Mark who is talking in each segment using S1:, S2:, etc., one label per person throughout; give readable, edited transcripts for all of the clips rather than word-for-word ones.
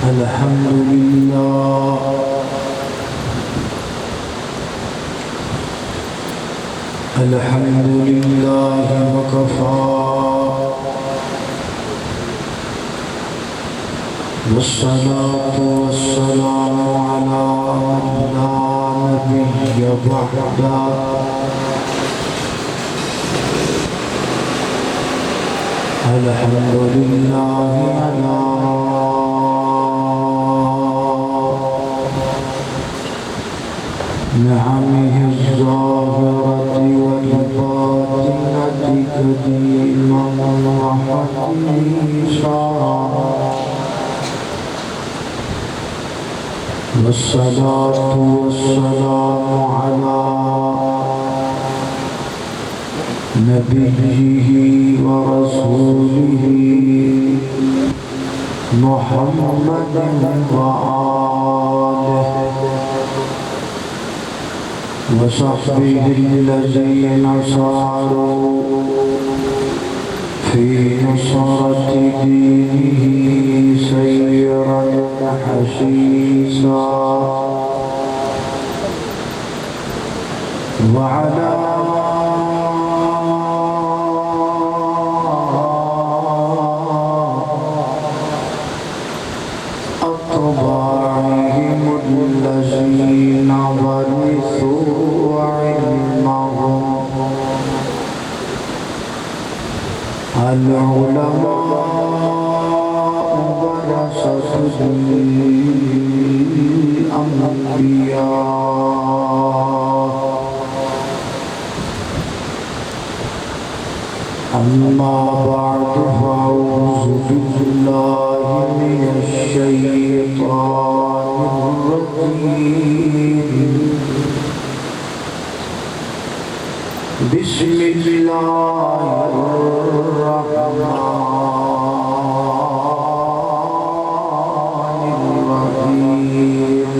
S1: الحمد لله الحمد لله وكفى والصلاة والسلام على من لا نبي بعده الحمد لله على نعمه الظاهرة والباطنة قديما وحديثا والصلاة والسلام على نبيه ورسوله محمد وآله وصحبه الذين ساروا في نصرة دينه سيرا حسيسا وعلى أتباعهم الذين ورثوا علمهم العلماء ورثة الأنبياء أما بعد فأعوذ بالله من الشيطان الرجيم بسم الله الرحمن الرحيم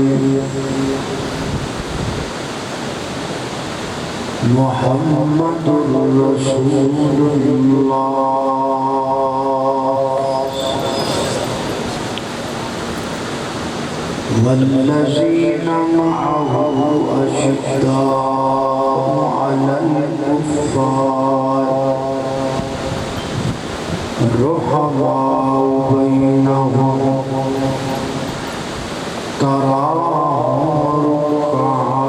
S1: محمد رسول الله والذين معه أشداء على الكفار رحماء بينهم تراهم ركعا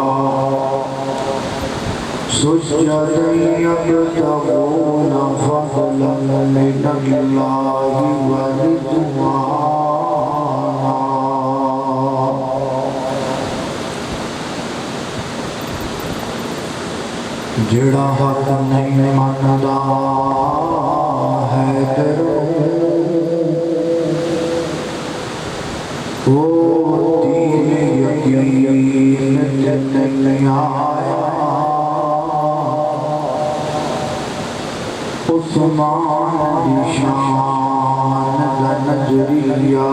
S1: سجدا يبتغون فضلا من الله ورضوانا جڑا حق نہیں مندا ہے کرو وہ دین یقین نہیں آیا عثمان دی شان دا نظریہ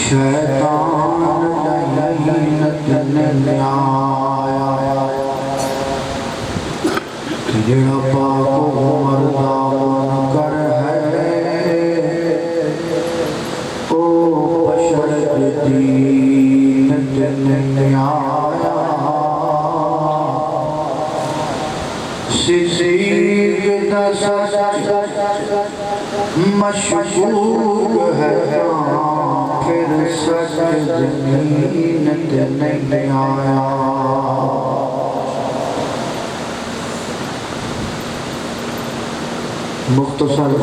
S1: شیطان لعنت نہیں آیا جڑا پاک عمر دا منکر ہے او بشر دین نہیں آیا صدیق دا سچ مشکوک ہے پھر سچ زمین نہیں آیا مختصر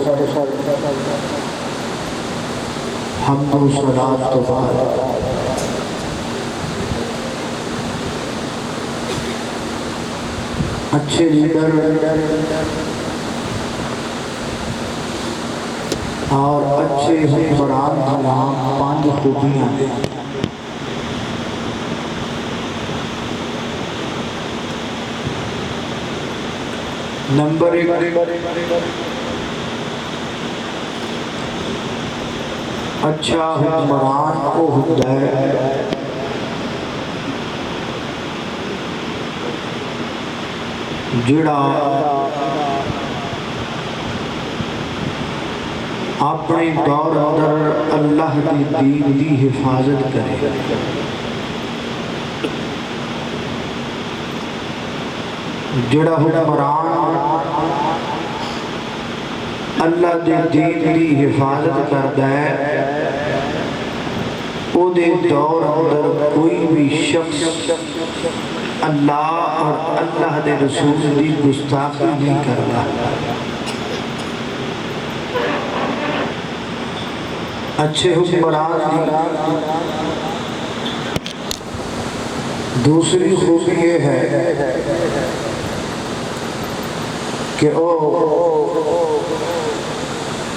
S1: حمد و صلات تو بعد اچھے لیڈر اور اچھے حکمران کا نام 5 خوبیاں ہیں۔ نمبر 1 اچھا حکمران وہ ہوتا ہے جڑا اپنے دور اندر اللہ دی دین دی حفاظت کرے، جڑا حکمران اللہ دے دین دی حفاظت کردا ہے، او دے دور اندر کوئی بھی شخص اللہ اور اللہ دے رسول دی گستاخی نہیں کرتا۔ اچھے حکمران دی دوسری خوبی یہ ہے کہ وہ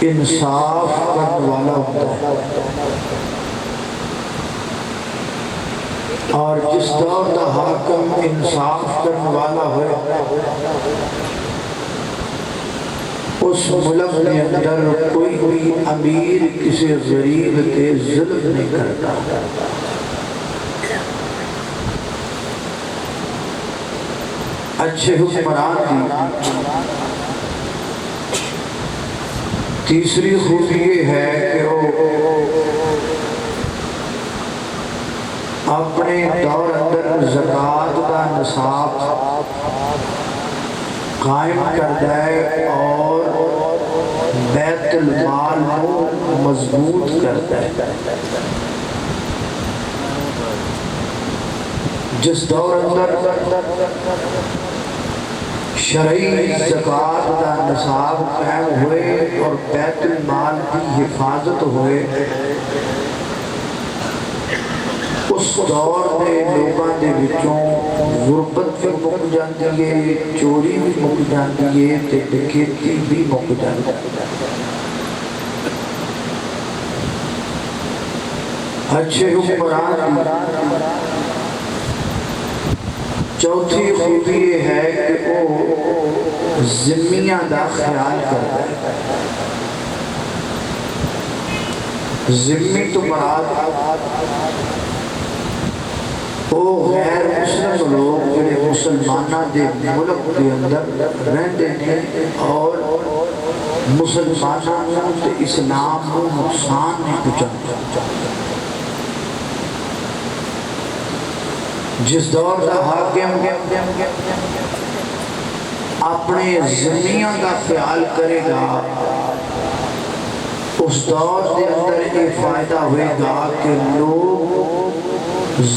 S1: انصاف کرنے والا ہوتا ہے، اور جس دور دا حاکم انصاف کرنے والا ہوئے اس ملک کے اندر کوئی بھی امیر کسی غریب کے ظلم نہیں کرتا۔ اچھے حکمران کی تیسری خوبی یہ ہے کہ وہ اپنے دور اندر زکوٰۃ کا نصاب قائم کرتا ہے اور بیت المال کو مضبوط کرتا ہے۔ جس دور اندر شرعی زکوٰۃ کا نصاب قائم ہوئے اور بیت المال کی حفاظت ہوئے، اس دور میں لوگوں کے وچوں غربت بھی مک جاتی ہے، چوری بھی مک جاتی ہے، تے ڈکیتی بھی مک جاتی ہے۔ اچھے حکمران چوتھی خوبی یہ ہے کہ وہ ذمیاں دا خیال کرتا ہے۔ ذمی تو مراد وہ غیر مسلم لوگ جڑے مسلمانہ دے ملک کے اندر رہندے ہیں اور مسلمانوں تے اسلام کو نقصان نہیں پہنچاتے۔ جس دور کا حاکم اپنے ذمیوں کا خیال کرے گا، اس دور کے اندر یہ فائدہ ہوئے گا کہ لوگ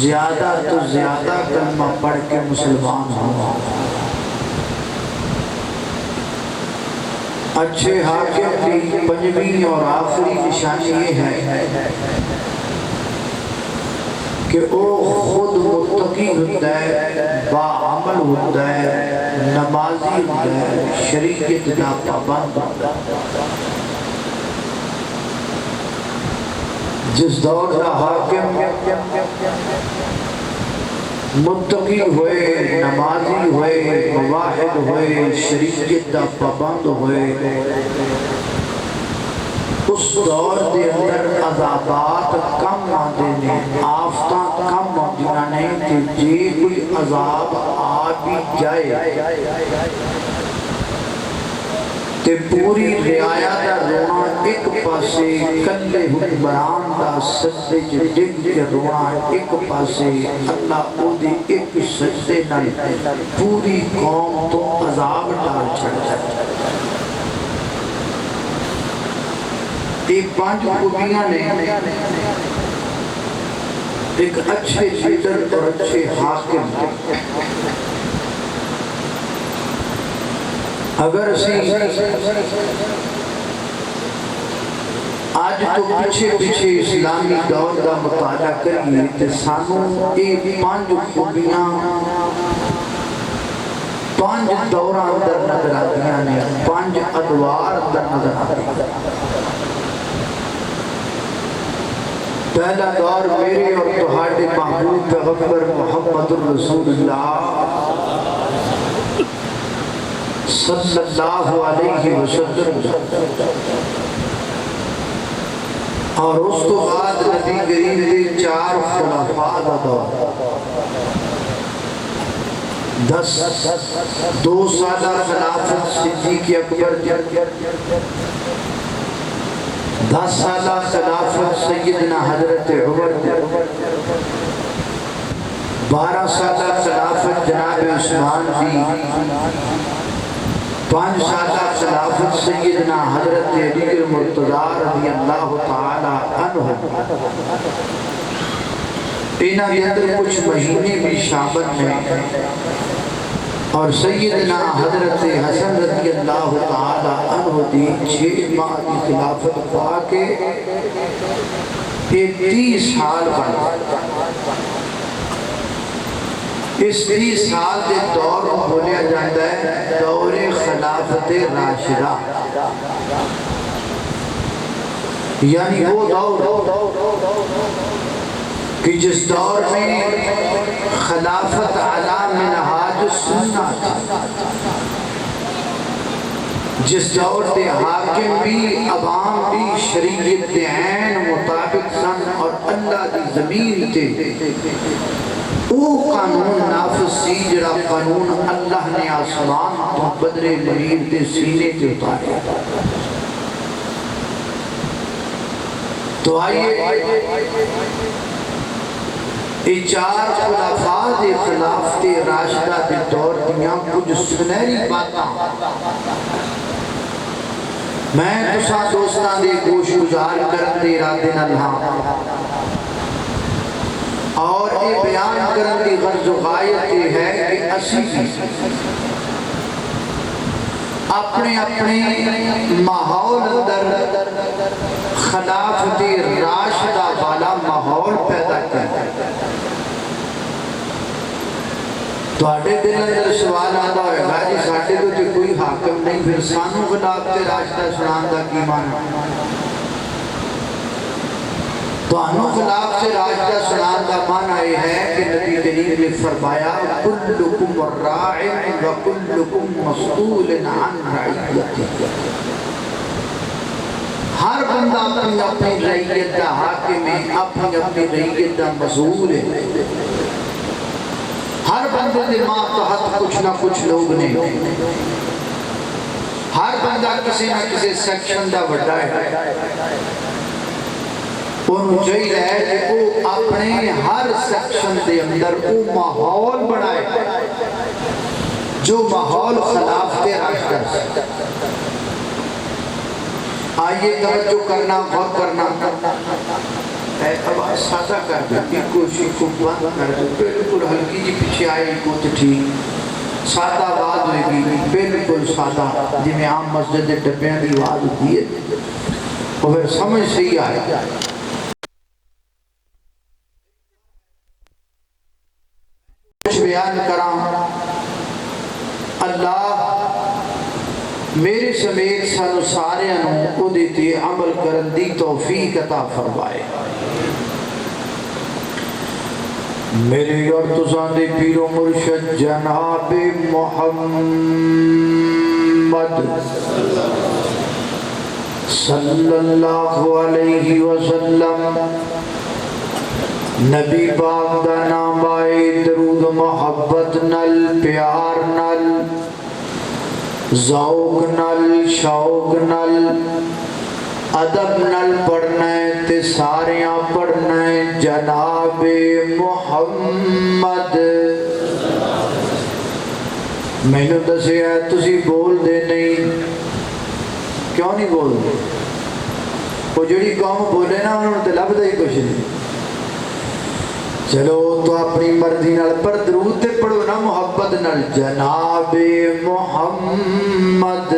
S1: زیادہ تو زیادہ کلمہ پڑھ کے مسلمان ہوں۔ اچھے حاکم کی پنجویں اور آخری نشانی یہ ہے کہ وہ خود متقی ہوتا ہے، باعمل ہوتا ہے، نمازی ہوتا ہے، شریعت کا پابند ہوتا ہے۔ جس دور کا حاکم متقی ہوئے، نمازی ہوئے، مواحد ہوئے، شریعت کا پابند ہوئے، اس دور کے اندر عذابات کم آتے ہیں، آفتاں کم آدیاں نے، کہ جے کوئی عذاب آ بھی جائے تے پوری رعایا دا رونا ایک پاسے، کلے حکمران دا سجدے چ ڈگ کے رونا ایک پاسے، اللہ او دی ایک سجدے نال پوری قوم تو عذاب ڈال چھڑتا ہے۔ یہ پانچ خوبیاں نے ایک اچھے لیڈر اور اچھے حاکم۔ اگر اسی آج تو پیچھے اسلامی دور کا مطالعہ کریے تو سانوں یہ پانچ خوبیاں پانچ دورہ اندر نظر آتیاں نے، پانچ ادوار اندر نظر آتیاں۔ پہلا دور میرے اور تہاڈے محبوب پیغمبر محمد الرسول اللہ صلی اللہ علیہ وسلم، اور اس کو بعد نبی کریم کے 4 خلفاء کا دور، 2 سالہ خلافت صدیق اکبر، 10 سالہ خلافت سیدنا حضرت عمر، 12 سالہ خلافت جناب عثمان کی، 5 سالہ خلافت سیدنا حضرت علی المرتضیٰ رضی اللہ تعالی عنہ، انہاں کے اندر کچھ مہینے بھی شامل ہیں، اور سیدنا حضرت حسن رضی اللہ تعالی عنہ دی 6 ماہ کی خلافت پا کے 30 سال بن، اس 30 سال کے دور کو بولیا جاتا ہے دور خلافت راشدہ، یعنی وہ دور کہ جس دور میں خلافت علی منہاج السنہ تھی، جس دور کے حاکم بھی عوام بھی شریعت عین مطابق سن، اور اللہ کی زمین تے وہ قانون نافذ سی جڑا قانون اللہ نے آسمان تو بدر منیر کے سینے تے اتارے۔ تو آئیے یہ 4 خلفاء دے خلافت راشدہ دے دور دیاں کچھ سنہری باتاں میں تساں دوستاں دے گوش گزار کرن دے ارادے نال ہاں، اور یہ بیان کرن دی غرض و غایت یہ ہے کہ اسی بھی اپنے اپنے ماحول اندر خلافت راشدہ والا ماحول پیدا کریں۔ تو آٹے دل اندر سوال آتا ہوئے گا جی ساٹھے تو کوئی حاکم نہیں، پھر سانوں خلافت راشدہ سنان دا کی مانا؟ تو انہوں خلافت راشدہ سنان دا مانا یہ ہے کہ نبی کریم نے فرمایا کلکم راع و کلکم مسئول عن رعیتہ، ہر بندہ اپنی اپنی رعیت دا حاکم ہے، اپنی اپنی رعیت دا مسئول ہے، ہر بندے دے ماتحت کچھ نہ کچھ لوگ نے، ہر بندہ کسی نہ کسی سیکشن دا بڑھا ہے، انہوں چاہیے ہے کہ وہ اپنے ہر سیکشن دے اندر وہ ماحول بنائے جو ماحول خلافت راشدہ سے۔ آئیے توجہ کرنا، غور کرنا، اے آواز سادہ کر دیں، ایک کوشش کو بند کر دیں، بالکل ہلکی جی پیچھے آئے کو تو ٹھیک، سادہ آواز ہوئے گی، بالکل سادہ جی میں عام مسجد ڈبیاں دی آواز ہوتی ہے اور پھر سمجھ سے ہی آئے گا۔ کچھ بیان کراں، اللہ میرے سمیت سانو سارے انہوں دیتے عمل کرن دی توفیق عطا فرمائے۔ میرے اور تساں دے پیر و مرشد جناب محمد صلی اللہ علیہ وسلم نبی پاک دا نام آئے درود محبت نل، پیار نل، ذوق نل، شوق نل، ادب نل پڑھنا ہے تے ساریاں پڑھنا ہے جناب محمد۔ میں نے دسیا ہے تسی بول دے نہیں، کیوں نہیں بول دے؟ وہ جڑی قوم بولے نا انہوں نے لب ہی کچھ نہیں۔ چلو تو اپنی مرضی نال پر درود تے پڑھو نا محبت نال، جناب محمد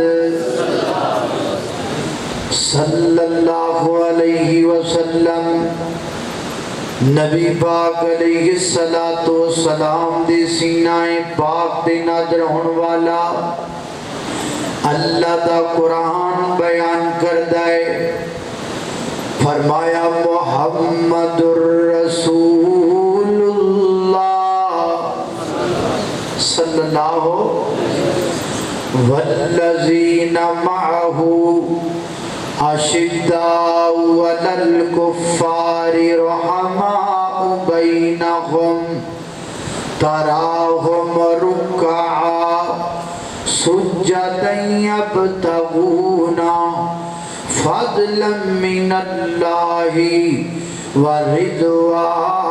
S1: صلی اللہ علیہ وسلم نبی پاک علیہ السلام دے سینہ پاک دے نادر ہون والا اللہ دا قرآن بیان کردائے، فرمایا محمد الرسول اللہ صلی اللہ والذین معہ اشداء علی الکفار رحماء بینہم تراہم رکعا سجدا یبتغون فضلا من اللہ ورضوانا.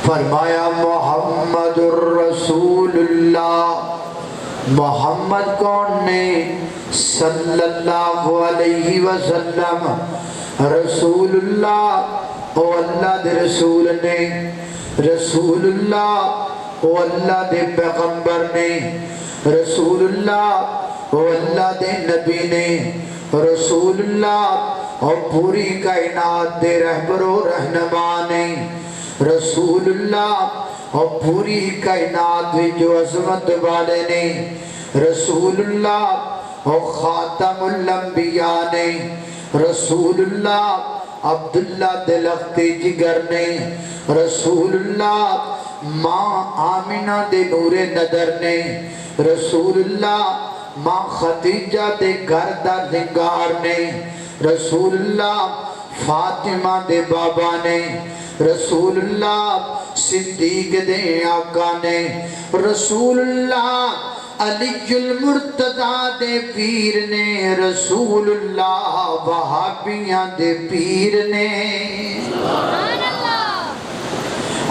S1: فرمایا محمد الرسول اللہ. محمد کون نے؟ صلی اللہ علیہ وسلم. رسول اللہ او اللہ دے رسول نے. رسول اللہ او اللہ دے پیغمبر نے. رسول اللہ او اللہ دے نبی نے. رسول اللہ او پوری کائنات دے رہبر و رہنما نے. رسول اللہ اور پوری کائنات جو عظمت والے نے. رسول اللہ اور خاتم الانبیاء نے. رسول اللہ عبداللہ دلخت جگر نے. رسول اللہ ماں آمینہ دے نور نظر نے. رسول اللہ ماں خدیجہ دے گھر دا زنگار نے. رسول اللہ فاطمہ دے بابا نے. رسول اللہ صدیق دے آقا نے. رسول اللہ علی المرتضیٰ دے پیر نے. رسول اللہ وہابیاں دے پیر نے.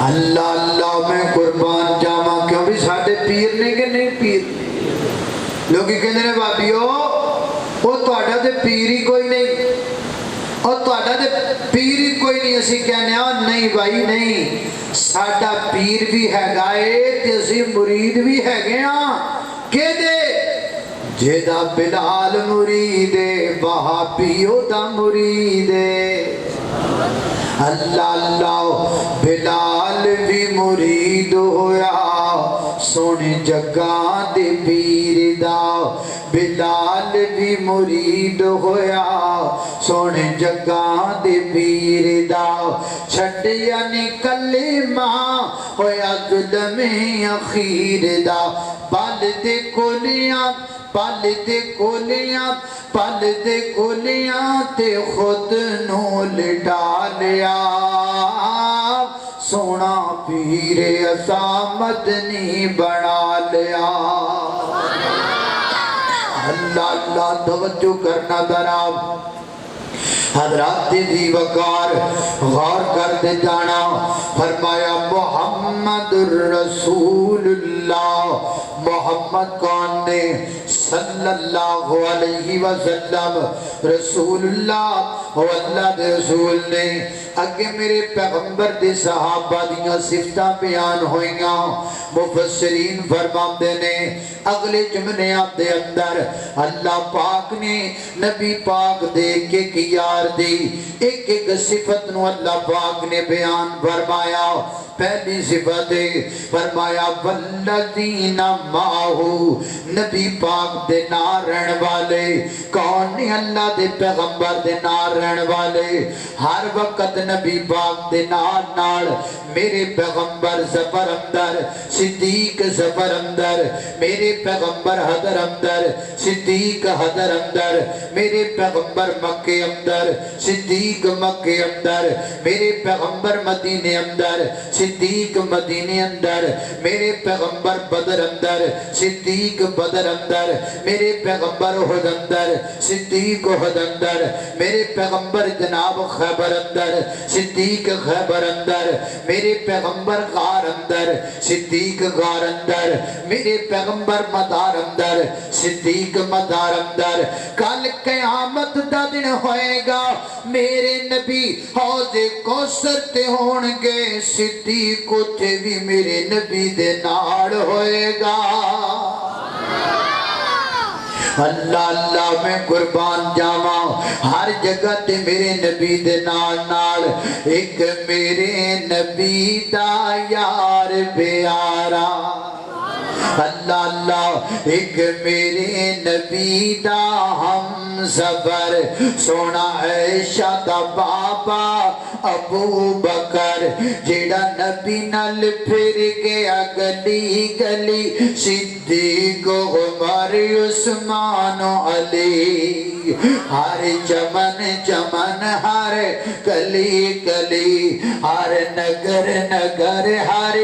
S1: اللہ اللہ میں قربان جاواں کیوں بھی ساڑھے پیر نے کہ نہیں پیر. لوگی کہنے نے بابیو وہ توڑا دے پیر ہی کوئی نہیں اور توڑا دے پیر ہی کوئی نہیں. اسی کہنے نہیں بھائی نہیں. ساڑھا پیر بھی ہے گائے تے اسی مرید بھی ہے گیا. کہ دے جیدہ بلال مریدے وہابیو دا مریدے. اللہ اللہ بلال بھی مرید ہویا سونے جگہ دے پیر دا. بلال بھی مرید ہویا سونے جگہ دے پیر دا. چھڑیا کلمہ ہویا ظلم اخیر دا. پل دے کولیاں پل دے کولیاں پل دے کولیاں تے خود نو لٹا لیا. سونا پیر اسا مدنی بنا لیا. اللہ اللہ توجہ کرنا ذرا حضرات دی وقار غور کرتے جانا. فرمایا محمد الرسول اللہ. محمد کون نے؟ صلی اللہ علیہ وسلم. رسول اللہ اور اللہ دے رسول نے. اگے میرے پیغمبر دے صحابہ دیاں صفتہ بیان ہوئیاں. مفسرین فرماندے نے اگلے جملیاں دے اندر اللہ پاک نے نبی پاک دے کے کیار دی. ایک ایک صفت نو اللہ پاک نے بیان فرمایا. پہلی صفت فرمایا والذین ماہو. نبی پاک دے نار رہن والے کون نہیں؟ اللہ دے پیغمبر دے نار رہن والے. ہر وقت نبی پاک دے نار نار میرے پیغمبر زفر اندر صدیق زفر اندر. میرے پیغمبر حضر اندر صدیق حضر اندر. میرے پیغمبر مکہ اندر صدیق مکہ اندر. میرے پیغمبر مدینے اندر صدیق مدینے اندر. میرے پیغمبر بدر اندر صدیق بدر اندر. میرے پیغمبر احد اندر صدیق احد اندر. میرے پیغمبر جناب خیبر اندر صدیق خیبر اندر. میرے پیغمبر غار اندر صدیق غار اندر. میرے پیغمبر مدار اندر صدیق مدار اندر. کل قیامت دا دن ہوئے گا میرے نبی حوض کوثر تے ہونگے صدیق تے بھی میرے نبی دے نال ہوئے گا. اللہ اللہ میں قربان جاواں. ہر جگہ تے میرے نبی دے نال نال ایک میرے نبی دا یار پیارا. اللہ اللہ ایک میرے نبی دا ہم سفر سونا عائشہ دا بابا ابو بکر جیڑا نبی نال پھر گیا گلی گلی. صدیق عمر عثمان علی. ہر چمن چمن ہر گلی گلی ہر نگر نگر ہر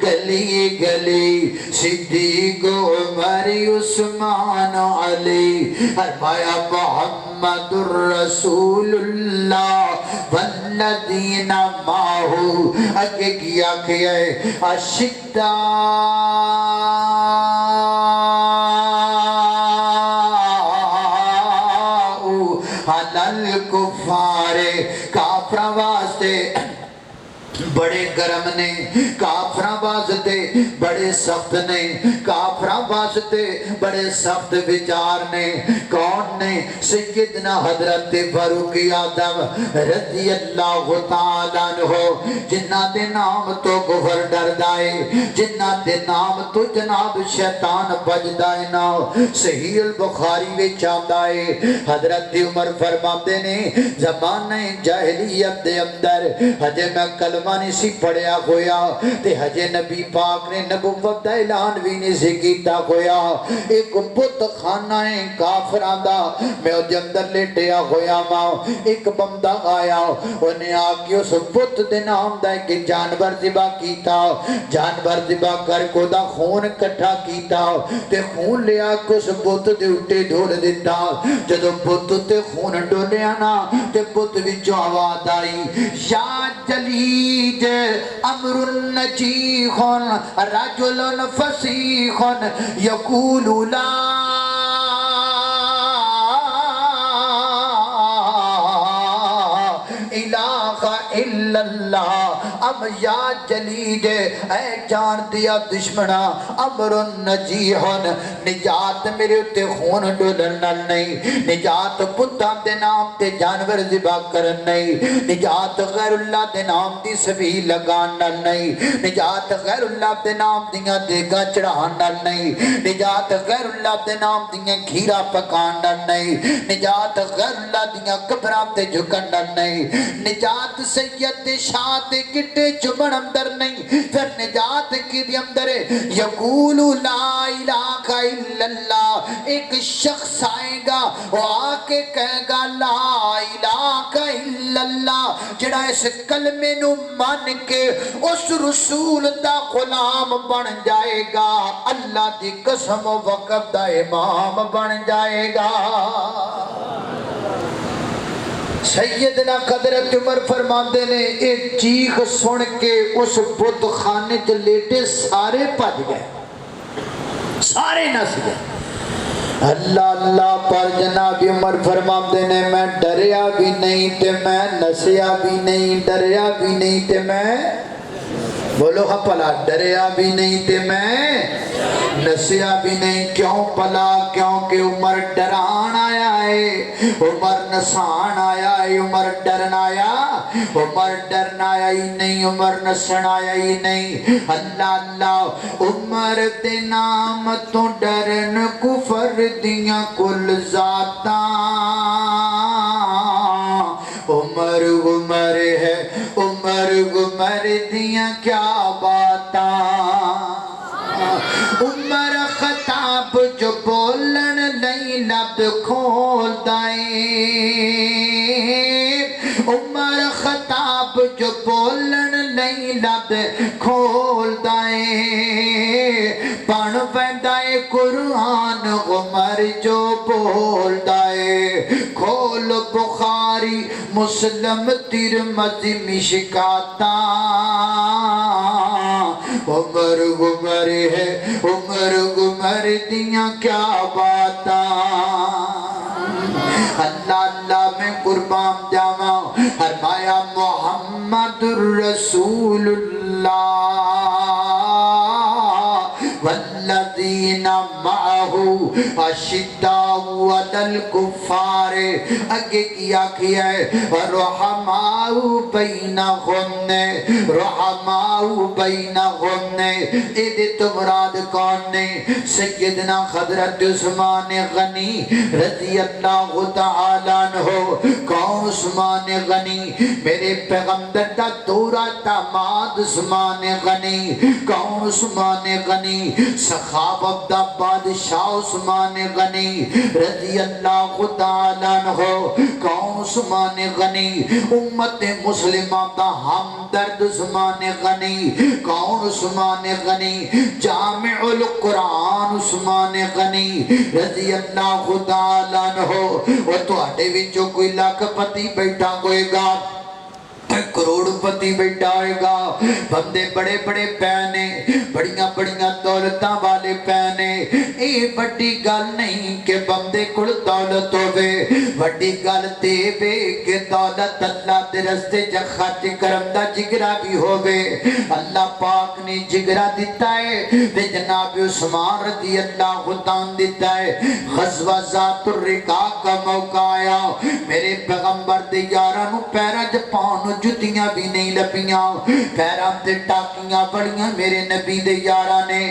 S1: گلی گلی صدیق عمر عثمان علی فرمایا محمد الرسول اللہ والذین معہو اگے کیا ہے اشداء علی الکفار کافر واسطے بڑے گرم نے کافراں واسطے بڑے سخت نے کافراں واسطے بڑے سخت وچار نے کون نے سیدنا حضرت فاروق اعظم رضی اللہ تعالیٰ عنہ جنہ دے نام تو کفر ڈردا ہے جنہ دے نام تو جناب شیطان بجدا ہے نا صحیح البخاری وچ آندا ہے حضرت عمر فرماتے نے زمانہ جاہلیت دے اندر ہجے میں کلمہ نہیں سی پڑھیا ہویا تے ہجے نبی پاک نے نبوت دا اعلان بھی نہیں سی کیتا ہویا ایک بت خانہ کافران دا میں دے اندر لیٹیا ہویا ماں ایک بندہ آیا انہیں آگے اس بت دے نام دا کہ جانور ذبح کیتا جانور ذبح کر کو دا خون کٹھا کیتا تے خون لیا کہ اس بت دے اٹھے ڈھول دیتا جدو بت تے خون ڈولیا نا تے بت وچوں آواز آئی یا جلی امر نجیح رجل فصیح یقول لا الہ الا اللہ اب یا جلید اے جان دیا دشمنا امر نجیح نجات میرے تے خون ڈولن نہیں نجات بتاں دے نام تے جانور ذبح کرن نہیں نجات غیر اللہ دے نام دی سبیل لگان نہیں نجات غیر اللہ دے نام دیاں دیگاں چڑھان نہیں نجات غیر اللہ دے نام دیاں کھیرا پکان نہیں نجات غیر اللہ دیاں قبراں تے جھکن نہیں نجات سید شاہ تے گٹے چمن اندر نہیں پھر نجات کی دی اندر یقول لا الہ الا اللہ ایک شخص آئے گا وہ آکے کہے گا لا الہ الا اللہ جڑا اس کلمے نو مان کے اس رسول دا غلام بن جائے گا اللہ دی قسم وقت دا امام بن جائے گا سیدنا حضرت عمر فرماندے نے ایک چیخ سن کے اس بت خانے چ لیٹے سارے بھج گئے سارے نس گئے اللہ اللہ پر جناب عمر فرماندے نے میں ڈریا بھی نہیں تے میں نسیا بھی نہیں ڈریا بھی نہیں تے میں بولو ہاں پلا ڈریا بھی نہیں تے میں نسیا بھی نہیں کیوں پلا کیونکہ عمر ڈران آیا ہے عمر نسان آیا ہے عمر ڈرن آیا عمر ڈرن آیا ہی نہیں عمر نسن آیا ہی نہیں اللہ اللہ عمر دے نام تو ڈرن کفر دیاں کل ذاتاں عمر عمر ہے عمر عمر دیاں کیا باتاں عمر خطاب جو بولن نہیں لب کھول دائیں عمر خطاب جو بولن نہیں لب کھول دائیں پڑھ پہندائے قرآن عمر جو بول دائے کھول بخاری مسلم ترمذی مشکاتاں عمر عمر ہے عمر عمر دیاں کیا باتاں اللہ اللہ میں قربان جاواں فرمایا محمد الرسول اللہ والذین معہو اشداء علی الکفار اگے کیا ہے رحماء بینہم رحماء بینہم ایدے تو مراد کون نے سیدنا حضرت عثمان غنی رضی اللہ تعالیٰ عنہ کون عثمان غنی میرے پیغمبر دا دورہ داماد عثمان غنی کون عثمان غنی صحابہ دا بادشاہ عثمان غنی رضی اللہ تعالیٰ عنہ، کون عثمان غنی، امت مسلمہ دا ہمدرد عثمان غنی، کون عثمان غنی، جامع القرآن عثمان غنی رضی اللہ تعالیٰ عنہ۔ اور تواڈے وچوں کوئی لاکھ پتی بیٹھا ہوئے گا، کروڑ پتی بیٹھا ہوئے گا، بندے بڑے بڑے پینے، بڑیاں بڑیاں دولتاں والے پینے، اے بڑی گل نہیں کہ بندے کل دولت ہوئے، بڑی گل تے بے کہ دولت اللہ دے رستے جا خرچ کرم دا جگرہ بھی ہوئے۔ اللہ پاک نے جگرہ دیتا ہے تے جناب عثمان رضی اللہ عنہ دیتا ہے۔ غزوہ ذات الرقاع کا موقع آیا، میرے پیغمبر دے یارانو پیرا جپانو جتیاں بھی نہیں لپیاں، پیرام تے ٹاکیاں بڑیاں، میرے نبی دے یارانے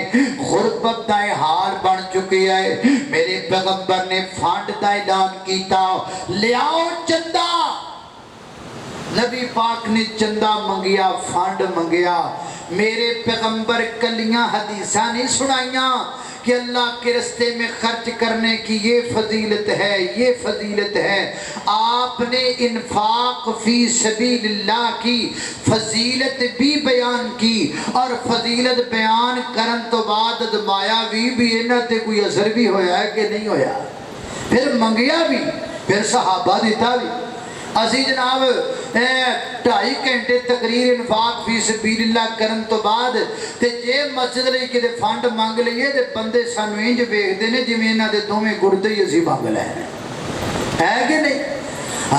S1: غربت دا حال بن چکے ہے۔ میرے پیغمبر نے فانڈ دا اعلان کیتا، لے آؤ چندہ، نبی پاک نے چندہ منگیا، فانڈ منگیا۔ میرے پیغمبر کلیاں حدیثاں نہیں سنائیاں کہ اللہ کے رستے میں خرچ کرنے کی یہ فضیلت ہے، یہ فضیلت ہے۔ آپ نے انفاق فی سبیل اللہ کی فضیلت بھی بیان کی، اور فضیلت بیان کرن تو بعد ادمایا بھی انہاں تے کوئی اثر بھی ہویا ہے کہ نہیں ہویا، پھر منگیا بھی، پھر صحابہ دیتا بھی۔ اسی جناب 2.5 گھنٹے تقریر انفاق فی سبیل اللہ کرن تو بعد تے جے مسجد لئی کدے فنڈ مانگ لئیے تے بندے سانو انج ویکھدے نے جویں انہاں دے دوویں گردے ہی اسی مانگ لے ہے کہ نہیں؟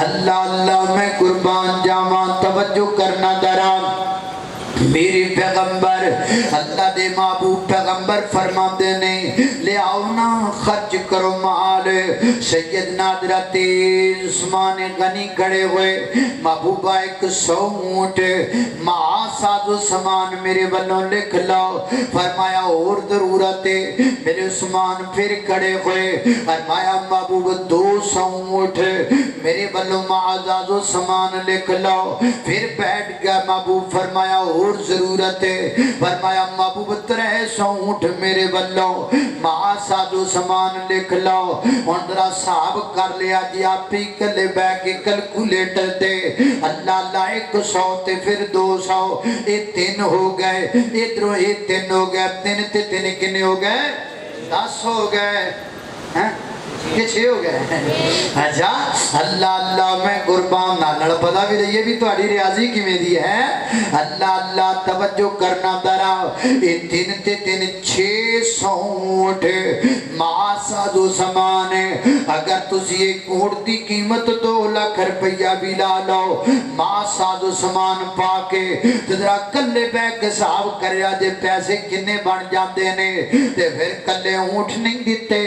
S1: اللہ اللہ میں قربان جاواں، توجہ کرنا ذرا۔ میرے پیغمبر اللہ دے محبوب پیغمبر فرماندے نے، لے آؤ نا خرچ کرو مال۔ سیدنا حضرت عثمان غنی کھڑے ہوئے، محبوبہ 100 اونٹ مع ساز و سامان میرے بنوں لکھ لو۔ فرمایا اور ضرورت ہے، میرے عثمان پھر کھڑے ہوئے، فرمایا محبوب 200 اونٹ میرے بنوں مع ساز و سامان لکھ لو۔ پھر بیٹھ گیا محبوب، فرمایا اور ضرورت ہے، فرمایا محبوب 300 اونٹ میرے بلوں مع ساز و سامان لکھ لو۔ ہن ذرا حساب کر لیا جی، آپ ہی کلے بہ کے کیلکولیٹر تے، اللہ اللہ 100 تے پھر 200، یہ 3 ہو گئے، ادھروں یہ 3 ہو گئے، 3 تے 3 کنے ہو گئے، 10 ہو گئے، یہ 6 ہو گئے۔ اچھا اللہ اللہ میں قربان نال پتہ بھی رہیے بھی تہاڈی ریاضی کیویں دی ہے۔ اللہ اللہ توجہ کرنا ذرا، یہ 3 تے 3 600 اونٹ مع ساز و سامان ہے۔ اگر تسی ایک اونٹ دی قیمت 2 لاکھ روپیہ بھی لا لو مع ساز و سامان پا کے، ذرا کلے بیٹھ کے حساب کریا جے پیسے کنے بن جاندے نے، تے پھر کلے اونٹ نہیں دیتے۔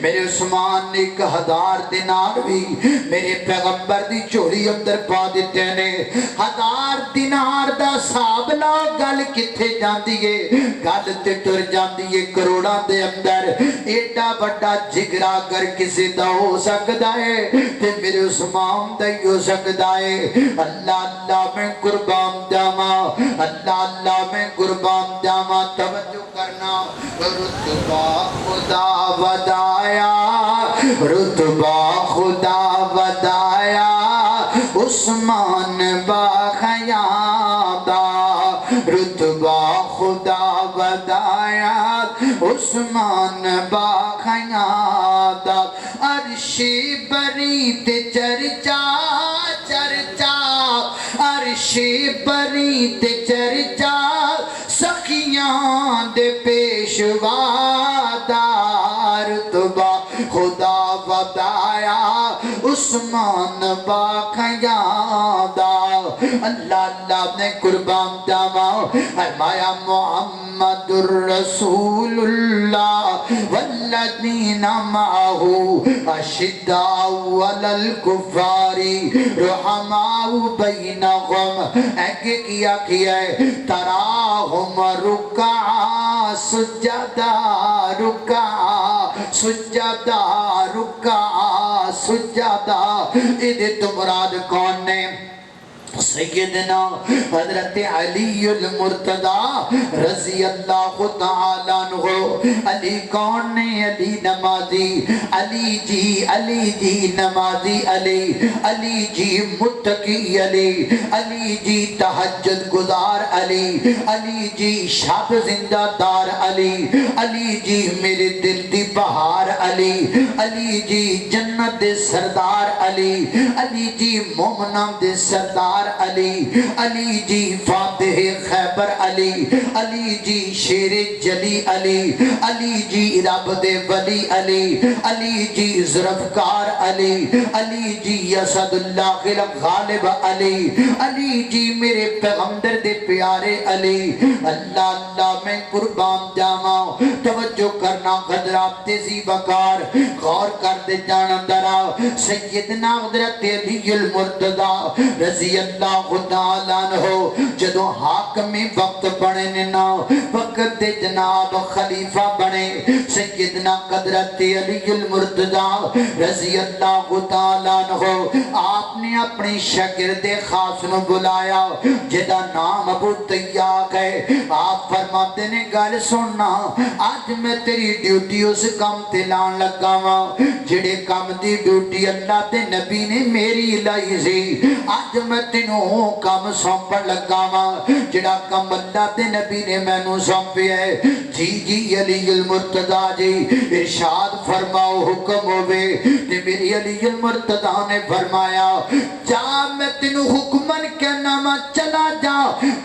S1: میرے عثمان نے 1000 دینار بھی میرے پیغمبر دی چوری اندر پا دیتے نے۔ 1000 دینار دا حساب لا، گل کتھے جاندی ہے؟ گل تے ٹر جاندی ہے کروڑاں دے اندر۔ ایڈا بڑا جگرا اگر کسی دا ہو سکدا ہے تے میرے عثمان دا ہی ہو سکدا ہے۔ اللہ اللہ میں قربان جاواں، اللہ اللہ میں قربان جاواں، توجہ کرنا۔ رتبہ خدا ودایا، رتبہ خدا ودایا، عثمان باخیادا، رتبہ خدا ودایا، عثمان باخیادا۔ عرشی بری تے چرچا چرچا، عرشی بری تے چرچا، سخیاں دے پیشوا دا، رتبہ خدا ودایا، عثمان باخیادا۔ اللہ اللہ نے قربان جاواں، فرمایا محمد الرسول اللہ والذین معہ اشداء علی الکفار رحماء بینہم۔ ایک کیا ہے، تراہم رکعا سجدہ، رکعا سجدہ، رکعا سجدہ۔ ادھے تو مراد کون نے؟ سیدنا حضرت علی المرتضی رضی اللہ تعالیٰ عنہ. علی کون نے؟ علی نمازی. علی جی نمازی. علی جی متقی. علی جی تہجد گزار. علی جی شب زندہ دار. علی جی میرے دل دی بہار. علی جی جنت دے سردار. علی جی مومناں دے سردار. علی جی فاتح خیبر. علی جی شیر جلی. علی جی رب دے ولی. علی جی ظرفکار. علی جی اسد اللہ غالب. علی جی میرے پیغمبر دے پیارے. اللہ میں قربان جاواں. توجہ کرنا حضرات تیزی بکار غور کر دے جانا درا. سیدنا حضرت علی المرتضی رضی اللہ تعالیٰ عنہ جدو حاکم وقت بنے نا وقت دے جناب خلیفہ بنے سیدنا حضرت علی المرتضی رضی اللہ تعالیٰ عنہ آپ نے اپنی شاگرد خاص نو بلایا جدا نام ابو تیاق ہے. آپ فرماتے نے گل سننا آج میں تیری ڈیوٹی اس کام تے لان لگا وا جڑے کام دی ڈیوٹی اللہ دے نبی نے میری لائی سی. آج میں تینوں کام سونپن لگا وا جڑا کام اللہ دے نبی نے مینوں سونپیا ہے. جی علی المرتضی جی ارشاد فرماؤ حکم ہوے. تے میری علی المرتضی نے فرمایا جا میں تینوں حکمن کہنا وا چلا جا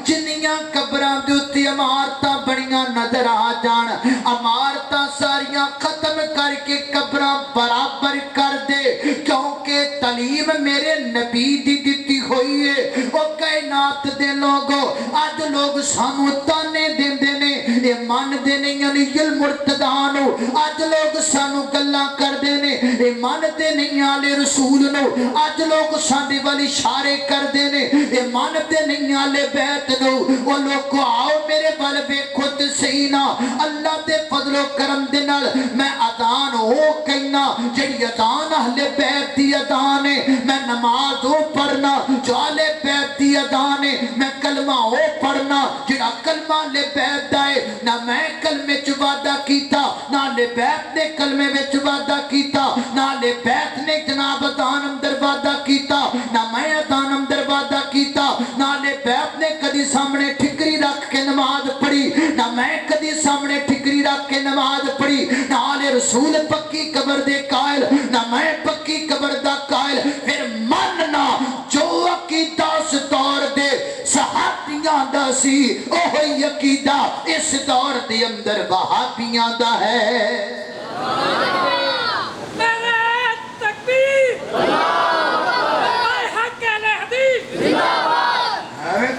S1: جنیاں قبراں دے اُتے عمارتاں بڑیاں نظر آ جان عمارتاں ساریاں ختم کر کے قبراں برابر کر دے کیونکہ تعلیم میرے نبی دی دیتی ہوئی ہے. وہ کائنات دے لوگوں آج لوگ سانو تانے دین دینے یہ مان دینے علی المرتضی نو. آج لوگ سانو گلاں کر دینے یہ مان دینے علی رسول نو. آج لوگ ساندے والی اشارے کر دینے یہ مان دینے علی بیت نو. وہ لوگ آؤ میرے بل ویکھو تے صحیح نا اللہ دے فضل و کرم دے نال میں اذان ہو کہنا جڑی اذان اہل بیت دی اذان ہے. میں نماز ہو پڑھنا جو اہل بیت دی اذان ہے. میں کلمہ ہو پڑھنا جڑا کلمہ اہل بیت دا ہے. نہ میں کلمے چ وعدہ کیتا نہ اہل بیت نے کلمے وچ وعدہ کیتا نہ اہل بیت نے جناب اذان اندر وعدہ کیتا نہ میں اذان اندر وعدہ کیتا نہ اہل بیت نے کدی سامنے ٹھکری رکھ کے نماز پڑھی نہ میں کدی سامنے ٹھکری رکھ کے نماز پڑھی نہ آل رسول پکی قبر دے قائل نہ میں پکی قبر دا قائل. پھر ماننا جو عقیدہ اس دور دے صحابیاں دا سی اوہی عقیدہ اس دور دے اندر وہابیاں دا ہے.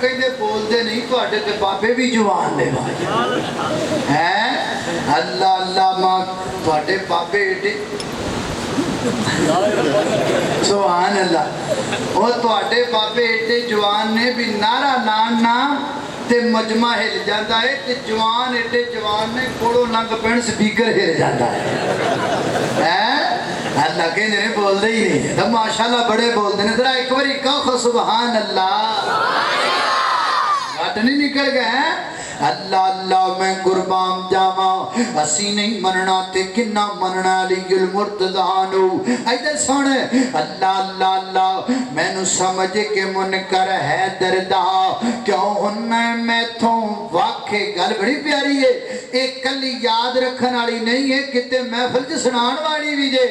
S1: کہتے بول دے نہیں تو اٹھے تے بابے بھی جوان دے ہیں اللہ اللہ ماں تو اٹھے بابے اٹھے سبحان اللہ وہ تو اٹھے بابے اٹھے جوان نے بھی نعرہ ناننا تے مجمع ہل جاتا ہے تے جوان اٹھے جوان نے کوڑو لنگ پین سپیکر ہل جاتا ہے. اللہ کہنے نے بول دے ہی نہیں تو ماشاءاللہ بڑے بول دے ذرا ایک باری کہو سبحان اللہ. بات نہیں نکل گئے ہیں اللہ اللہ میں قربان جاواں اسی نہیں مننا تے کنا مننا علی المرتضی نو. ایدے سن اللہ اللہ اللہ میں نو سمجھ کے منکر ہے دردا کیوں ہننے میں تھوں واقع گل بڑی پیاری ہے ایک کلی یاد رکھن والی نہیں ہے کتے محفل چ سنان والی بھی جے.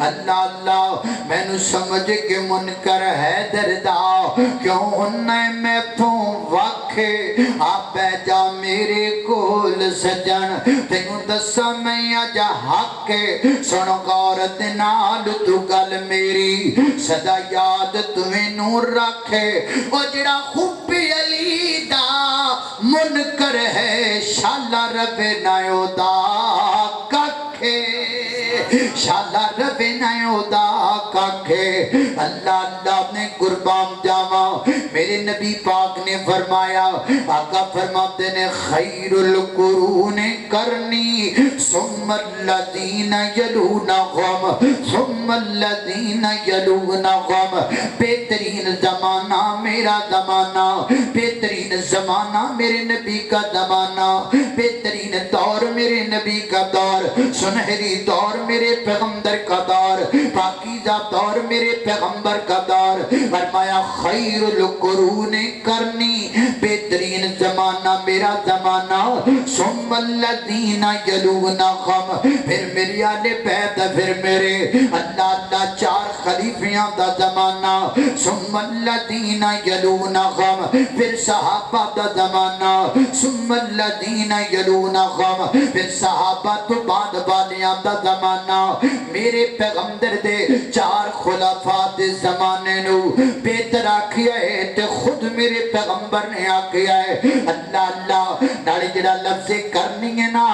S1: اللہ اللہ میں نو سمجھ کے منکر ہے دردا کیوں ہننے میں تھوں واقع آپ جا میرے کول سجن تینوں دسا میں آجا حق سن غورت نال تو گل میری صدا یاد تمہیں رکھے. او جڑا خوب علی دا منکر ہے شالا رب نایو دا ککھے شالا رب نایو دا ککھے. اللہ اللہ نے قربان جاواں میرے نبی پاک نے فرمایا، آقا فرماتے نے خیر القرون کرنی ثم الذین یلونہم ثم الذین یلونہم، بہترین زمانہ میرا زمانہ، بہترین زمانہ میرے نبی کا زمانہ، بہترین دور میرے نبی کا دور، سنہری دور میرے پیغمبر کا دور، پاکیزہ دور میرے پیغمبر کا دور۔ فرمایا خیر القرون کرنی، بہترین زمانہ میرا زمانہ، ثم الذین یلونہم، پھر میری آل بیت، پھر میرے اللہ چار خلیفیاں دا زمانہ، ثم الذین یلونہم، پھر صحابہ دا زمانہ، ثم الذین یلونہم، پھر صحابہ تو بعد والیاں دا زمانہ۔ میرے پیغمبر دے چار خلفاء دے زمانے نو بہتر آکھیا ہے تے خود میرے پیغمبر نے آکھیا ہے۔ اللہ ناڑی جڑا لفظ کرنی ہے نا،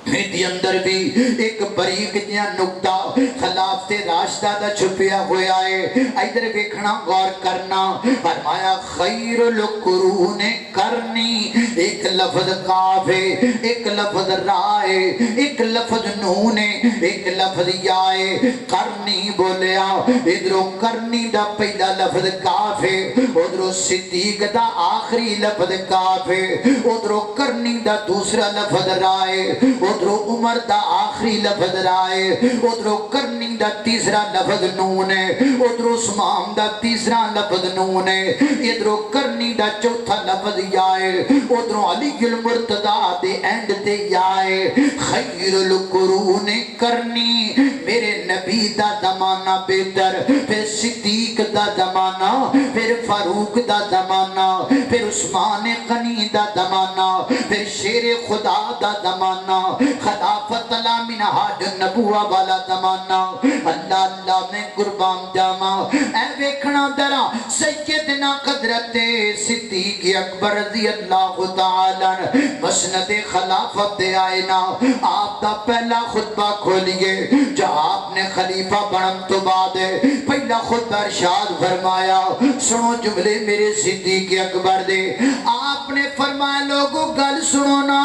S1: میری اندر بھی ایک بریک جیا نکتہ خلاف راشدہ دا چھپیا ہویا ہے، ادھر دیکھنا غور کرنا۔ فرمایا خیر القرون کرنی، ایک لفظ کاف ہے، ایک لفظ را ہے، ایک لفظ نون ہے، ایک لفظ یا ہے۔ کرنی بولیا، ادھروں کرنی دا پہلا لفظ کاف ہے، ادھروں صدیق دا آخری لفظ کاف ہے، ادھروں کرنی دا دوسرا لفظ را ہے، ادھرو عمر دا آخری لفظ رائے، ادھرو کرنی دا تیسرا لفظ نون ہے، ادھرو عثمان دا تیسرا لفظ نون ہے، ادھرو کرنی دا چوتھا لفظ یا ہے، ادھرو علی المرتضی دے اینڈ دے یا ہے۔ خیر القرون کرنی، میرے نبی دا زمانہ بہتر، پھر صدیق دا زمانہ، پھر فاروق دا زمانہ، پھر عثمان غنی دا زمانہ، پھر شیر خدا دا زمانہ، خلافت اللہ منہاج النبوہ والا زمانہ۔ اللہ میں قربان جاما، اے ویکھنا درا سیدنا قدرت صدیق اکبر رضی اللہ تعالی مسند خلافت دے آئے نا، آپ دا پہلا خطبہ کھولیے جو آپ نے خلیفہ بنن تو بعد پہلا خطبہ ارشاد فرمایا، سنو جملے میرے صدیق اکبر دے۔ آپ نے فرمایا لوگوں گل سنو نا،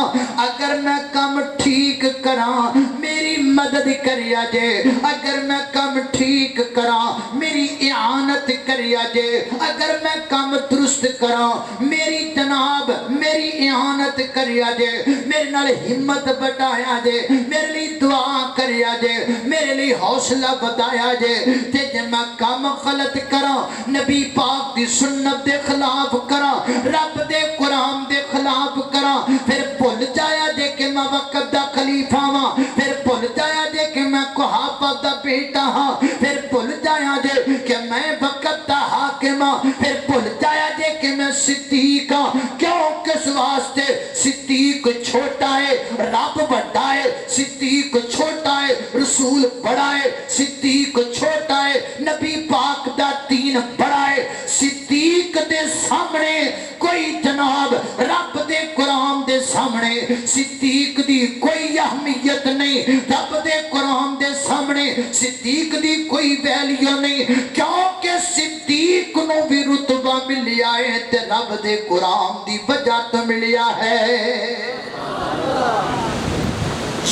S1: اگر میں کم ٹھیک کراں میری مدد کریا جے، اگر میں کم ٹھیک کراں میری اعانت کریا جے، اگر میں کم درست کراں میری جناب میری اعانت کریا جے، میرے نال ہمت بٹایا جے، میرے لیے دعا کریا جے، میرے لیے حوصلہ بتایا جے۔ تے جے میں کم غلط کراں، نبی پاک دی سنت دے خلاف کراں، رب دے قرآن دے خلاف کراں، پھر بھول جایا جے کہ میں وقت دا خلیفہ ہاں، پھر بھول جایا جے کہ میں قحافہ دا بیٹا ہاں، پھر بھول جایا جے کہ میں وقت دا حاکم ہاں، پھر بھول جایا جے کہ میں صدیق ہاں۔ کیوں؟ کس واسطے؟ صدیق چھوٹا ہے رب بڑا ہے، صدیق چھوٹا ہے رسول بڑا ہے، صدیق چھوٹا ہے نبی پاک دا دین بڑا ہے۔ صدیق دے سامنے کوئی جناب رب دے قرآن دے سامنے صدیق دی کوئی اہمیت نہیں، رب دے قرآن دے سامنے صدیق دی کوئی ویلیو نہیں، کیونکہ صدیق نو بھی رتبہ ملیا ہے تے رب دے قرآن دی وجہ تو ملیا ہے۔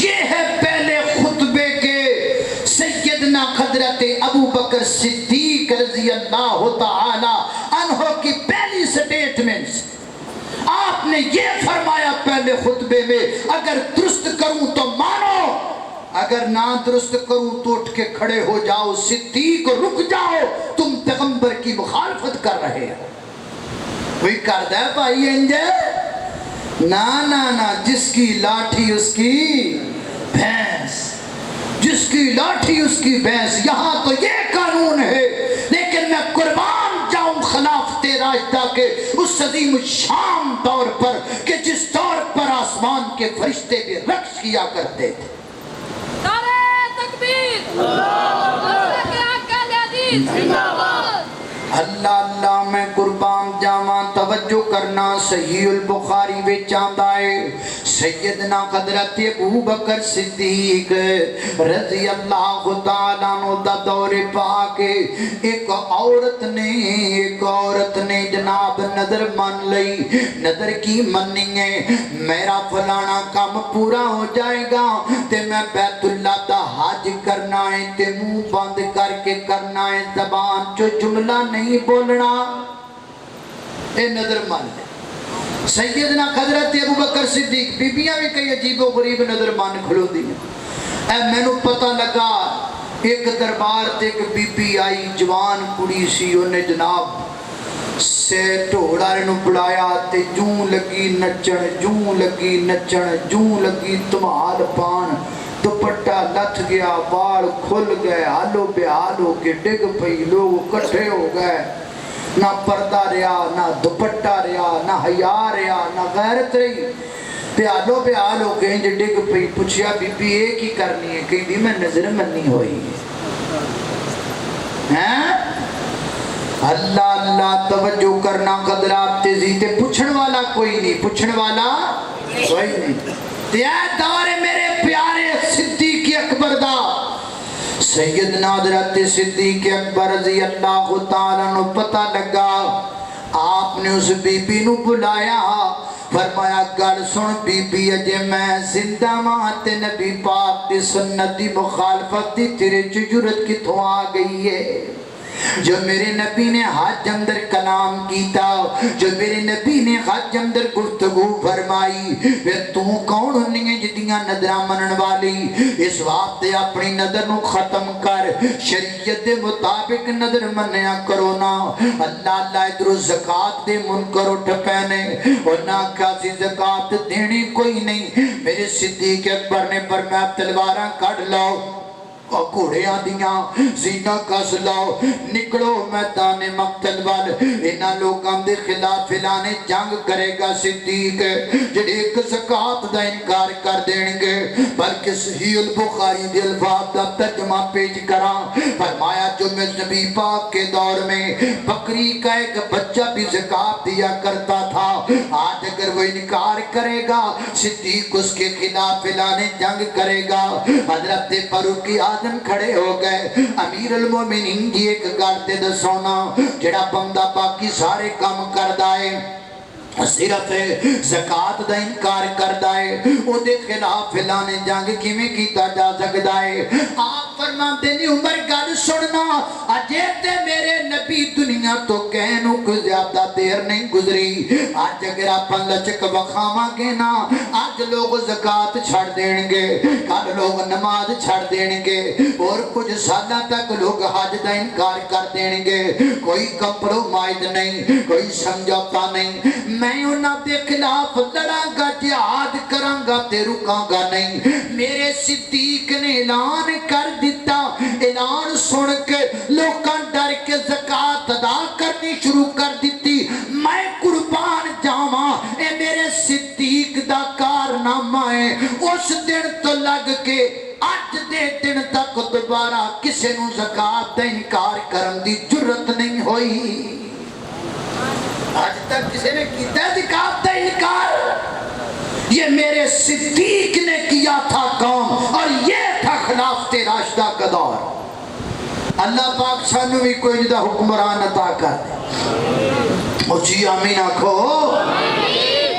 S1: یہ ہے پہلے خطبے کے سیدنا حضرت ابو بکر صدیق رضی اللہ تعالی عنہ کی پہلی سٹیٹمنٹس۔ آپ نے یہ فرمایا پہلے خطبے میں، اگر درست کروں تو مانو، اگر نہ درست کروں تو اٹھ کے کھڑے ہو جاؤ، صدیق رک جاؤ، تم پیغمبر کی مخالفت کر رہے ہو۔ کوئی کرتا ہے بھائی انجے؟ نا نا نا، جس کی لاٹھی اس کی بھینس، جس کی لاٹھی اس کی بھینس۔ یہاں تو یہ قانون ہے، لیکن میں قربان جاؤں خلافت راشدہ کے اس عظیم شان دور پر کہ جس دور پر آسمان کے فرشتے بھی رقص کیا کرتے تھے۔
S2: نعرہ تکبیر، اللہ کے حق عزیز زندہ باد۔
S1: اللہ اللہ میں قربان جاواں توجہ کرنا صحیح البخاری وچ آندا ہے سیدنا حضرت ابو بکر صدیق رضی اللہ تعالیٰ عنہ دا دور پاک ایک عورت نے جناب نظر مان لئی نظر کی مننی ہے میرا فلانا کام پورا ہو جائے گا تے میں بیت اللہ دا حج کرنا ہے تے منہ بند کر کے کرنا ہے زبان جو جملہ نہیں بولنا اے نظر مان لے سیدنا حضرت ابو بکر صدیق بیبیاں بھی کئی عجیب و غریب نظر مان کھلو دی اے میں نو پتہ لگا ایک دربار تے ایک بی بی آئی جوان کڑی سی انہیں جناب سے ٹوڑا رنو بڑھایا تے جوں لگی نچن جوں لگی تمہال پان دوپٹہ لتھ گیا وال کھل گئے حالو بحال ہو کے ڈگ پئی لوگ کٹھے ہو گئے نہ پردہ رہا نہ دوپٹہ رہا نہ حیا رہا نہ غیرت رہی پیالو پیال ہو گئے جو ڈگ پئی پوچھیا بی بی ایک ہی کرنی ہے کہیں دی میں نظر منی ہوئی ہیں اللہ اللہ توجہ کرنا قدرات تیزی تے پوچھن والا کوئی نہیں تے دور میرے پیارے صدیق اکبر دا سیدنا حضرت صدیق اکبر رضی اللہ تعالیٰ عنہ پتہ لگا آپ نے اس بی بی نو بلایا فرمایا گل سن بی بی اجے میں زندہ مات نبی پاک دی سنت دی مخالفت دی تیرے جرت کتوں آ گئی ہے جو میرے نبی نے حج اندر کلام کیتا جو میرے نبی نے حج اندر گفتگو فرمائی پھر تو کون ہونی ہے جدیاں نظرہ منن والی اس وقت اپنی نظر نو ختم کر شریعت دے مطابق نظر منیا کرو نا اللہ اللہ ادھر زکاة دے منکر اٹھ پہنے اور نہ کسی زکاة دینی کوئی نہیں میرے صدیق اکبر نے فرمایا تلواراں کڑ لاؤ اور گھوڑیاں دیاں زینہ کس لاؤ نکلو میدان مقتل وال انہاں لوگاں دے خلاف اعلان جنگ کرے گا صدیق جڑے ایک زکاة دا انکار کر دیں گے بلکہ صحیح البخاری دے الفاظ دا ترجمہ پیش کراں فرمایا جو میں نبی پاک کے دور میں بکری کا ایک بچہ بھی زکاة دیا کرتا تھا آج اگر وہ انکار کرے گا صدیق اس کے خلاف اعلان جنگ کرے گا حضرت فاروق آدم کھڑے ہو گئے امیر المومنین جی ایک گالتے دسونا جڑا بندہ باقی سارے کام کردائے صرف زکاة دا انکار کردائے او دے خلاف اعلان جنگ کیویں کیتا جا سکدا ہے آپ فرماندے نہیں عمر گل سننا اجے تے میرے نبی دنیا تو کہنوں کو زیادہ دیر نہیں گزری آج اگر اپن لچک وکھاواں گے نا آج لوگ زکاة چھڑ دیں گے کل لوگ نماز چھڑ دیں گے اور کچھ سالہ تک لوگ حج دا انکار کر دیں گے کوئی کمپرومائز نہیں کوئی سمجھوتا نہیں میں انہاں دے خلاف لڑاں گا جہاد کراں گا تے رکاں گا نہیں میرے صدیق نے اعلان کر دیتا اعلان سن کے لوکاں ڈر کے زکاة ادا کرنی شروع کر دیتی میں قربان جاواں اے میرے صدیق دا کارنامہ ہے اس دن تو لگ کے آج دے دن تک دوبارہ کسی نو زکاة دا انکار کرن دی جرت نہیں ہوئی آج تک کسی نے کیتا ہے زکاة دا انکار یہ میرے صدیق نے کیا تھا کام اور یہ تھا خلافت راشدہ کا دور اللہ پاک سانو بھی کوئی جدہ حکمران عطا کر دے اچھی آمین آکھو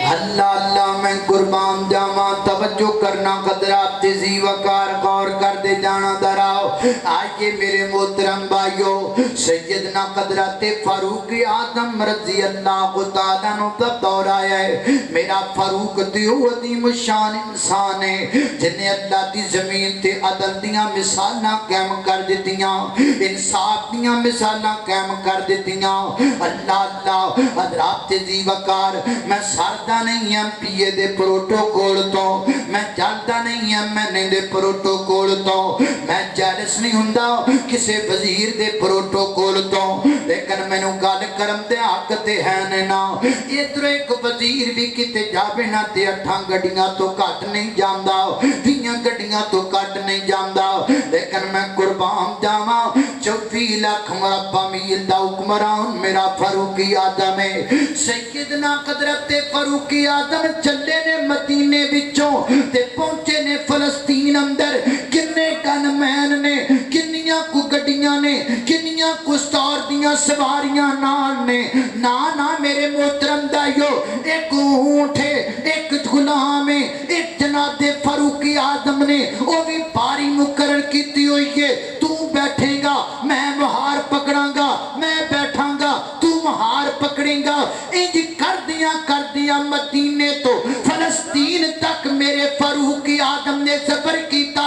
S1: اللہ اللہ میں قربان جاواں توجہ کرنا قدرات تیزی وقار غور کر دے جانا دراؤ آئیے میرے محترم بھائیو سیدنا قدرات فاروق آدم رضی اللہ تعالیٰ عنہ کا دور آیا ہے میرا فاروق دیو عظیم شان انسان ہے جنہیں اللہ دی زمین تے عدل دیاں مثالنا قائم کر دیتیاں انصاف دیاں مثالنا قائم کر دیتیاں اللہ اللہ حضرات تیزی وقار میں سردہ نہیں ہم پیے دے پروٹوکول تو میں جلدہ نہیں ہم میں نے دے پروٹوکول تو میں جالس نہیں ہندہ ڈردا کسے وزیر دے پروٹوکول تو، لیکن مینوں گل کرن دے حق تے ہے نا۔ ادھر ایک وزیر بھی کتے جاوے نا تے 8 گڈیاں تو گھٹ نہیں جاندا، 20 گڈیاں تو گھٹ نہیں جاندا، لیکن میں قربان جاواں 24 لاکھ مربع میل دا حکمران میرا فاروق اعظم ہے۔ سیدنا حضرت فاروق اعظم چلے نے مدینے وچوں تے پہنچے نے فلسطین اندر، کنے گن مین نے، کنیاں کو گڈیاں نے، کنیاں کو ستار دیاں سواریاں نال نے۔ نا میرے محترم دائیو، ایک اونٹ ہے، ایک غلام ہے، ایک جناب فاروق اعظم نے وہ بھی باری مقرر کیتی ہوئی ہے، تو بیٹھے گا میں مہار پکڑاں گا، میں بیٹھاں گا تو مہار پکڑیں گا۔ انج کر دیا مدینے تو فلسطین تک میرے فاروق اعظم نے سفر کیتا،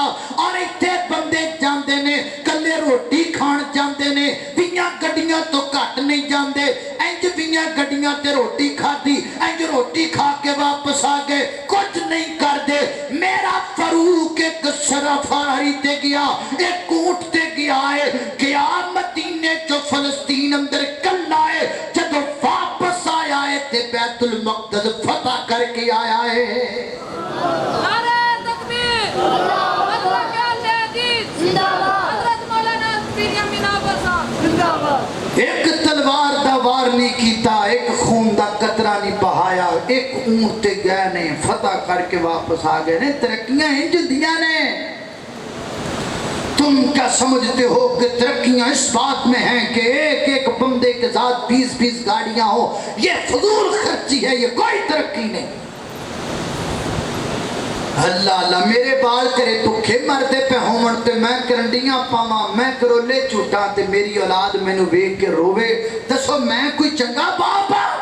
S1: اور ایتھے بندے جاندے نے کلے روٹی کھان جاندے نے، 20 گڈیاں تو گھٹ نہیں جاندے، انج 20 گڈیاں تے روٹی کھادی، انج روٹی کھا کے واپس آ گئے، کچھ نہیں کر دے۔ میرا فاروق ایک سفاری تے گیا، ایک اونٹ تے گیا ہے، گیا مدینے چو فلسطین اندر کلا ہے، جدو واپس آیا ہے تے بیت المقدس فتح کر کے آیا ہے۔
S2: نعرہ تکبیر، حضرت اہل حدیث زندہ باد، حضرت مولانا پیر یمین آباد صاحب زندہ باد۔
S1: ایک تلوار دا وار نہیں کیتا، ایک خون دا قطرہ نہیں بہایا، ایک اونٹ تے گئے نے فتح کر کے واپس آ گئے نے۔ ترقیاں ہیں جدیاں نے، تم کیا سمجھتے ہو کہ ترقیاں اس بات میں ہیں کہ ایک ایک بندے کے ساتھ 20 گاڑیاں ہو؟ یہ فضول خرچی ہے، یہ کوئی ترقی نہیں۔ اللہ میرے بال کرے بکھے مردے پہ ہومن تے میں کرنڈیاں پاواں، میں کرولے چوٹاں تے میری اولاد مینوں ویکھ کے روے، دسو میں کوئی چنگا باپ ہاں؟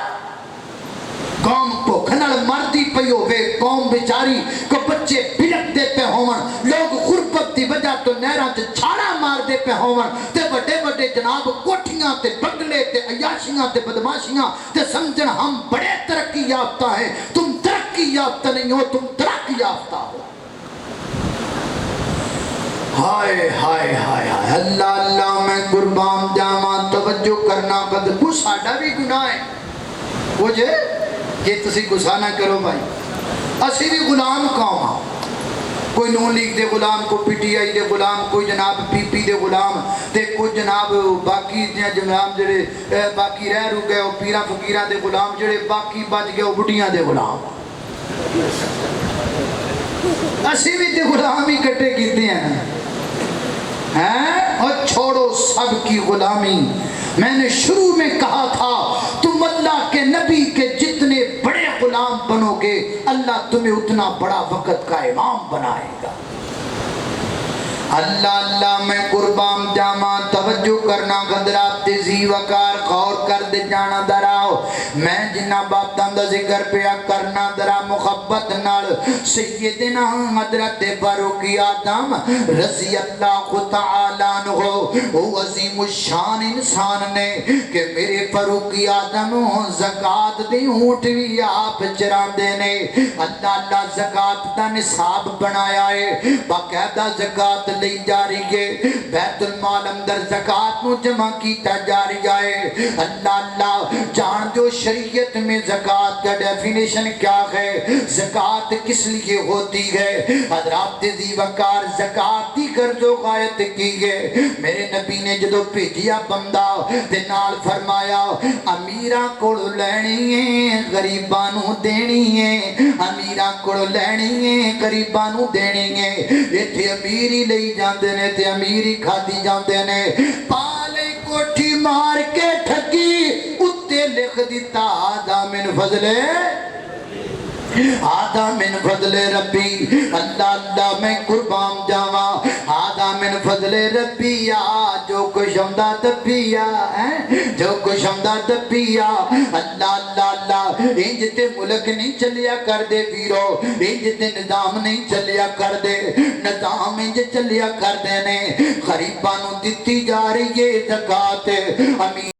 S1: قوم بھوک نال مردی پئی ہوے، قوم بیچاری کو بچے بلکدے پہ ہون، لوگ غربت دی وجہ تو نہراں تے چھاڑا ماردے پہ ہون، تے بڑے بڑے جناب کوٹھیاں تے بنگلے تے عیاشیاں تے بدماشیاں تے سمجھن ہم بڑے ترقی یافتہ ہیں۔ تم ترقی یافتہ نہیں ہو، تم ترقی یافتہ ہو۔ ہائے ہائے ہائے ہائے، اللہ میں قربان جاواں، توجہ کرنا قد کو ساڈا بھی گناہ ہے۔ وہ جے یہ تسی گسا نہ کرو بھائی، اسی بھی غلام قوم ہاں، کوئی نون لیگ دے غلام، کوئی پی ٹی آئی دے غلام، کوئی جناب پی پی دے غلام، تے کوئی جناب باقی جناب جڑے باقی رہ رو گئے پیراں فقیراں دے غلام، جڑے باقی بچ گئے بڑھیاں دے غلام۔ اسی بھی تے غلام ہی کٹے کیتے ہیں، اور چھوڑو سب کی غلامی۔ میں نے شروع میں کہا تھا تم اللہ کے نبی کے جتنے بڑے غلام بنو گے اللہ تمہیں اتنا بڑا وقت کا امام بنائے گا۔ اللہ میں قربان جاواں، توجہ کرنا حضرات تیزی وقار غور کر دے جانا دراؤ۔ میں جنہ باتاں دا ذکر پیا کرنا درا محبت نال، سیدنا حضرت فاروق اعظم رضی اللہ تعالیٰ عنہ، وہ عظیم الشان انسان نے کہ میرے فاروق اعظم زکاة دی اونٹ بھی آپ چراندے نے۔ اللہ زکاة دا نصاب بنایا ہے، باقاعدہ زکاة لئی جا رہی ہے، بیت المال اندر زکاة نو جمع کیتا جا رہا ہے۔ اللہ جان جو شریعت میں زکاة کا ڈیفینیشن کیا ہے، زکاة کس لیے ہوتی ہے؟ حضرات دی وقار زکاة دی غرض و غایت کی ہے۔ میرے نبی نے جدو بھیجیا بندہ تے نال فرمایا امیراں کول لینی ہے غریباں نو دینی ہے، امیراں کول لینی ہے غریباں نو دینی ہے۔ ایتھے امیری لئی جاندے نے تے امیری کھادی جاندے نے، پالے کوٹھی مار کے ٹھگی اتے لکھ دیتا آدھا من فضلے آدھا من فضل ربی۔ اللہ میں قربان جاواں، آدھا من فضل ربی، جو کچھ ہمدا دبیا جو کچھ ہمدا دبیا۔ اللہ انج تے ملک نہیں چلیا کر دے ویرو، انج تے نظام نہیں چلیا کر دے، نظام انج چلیا کر دے نے۔ غریباں نو دتی جا رہی ہے زکاة، امیر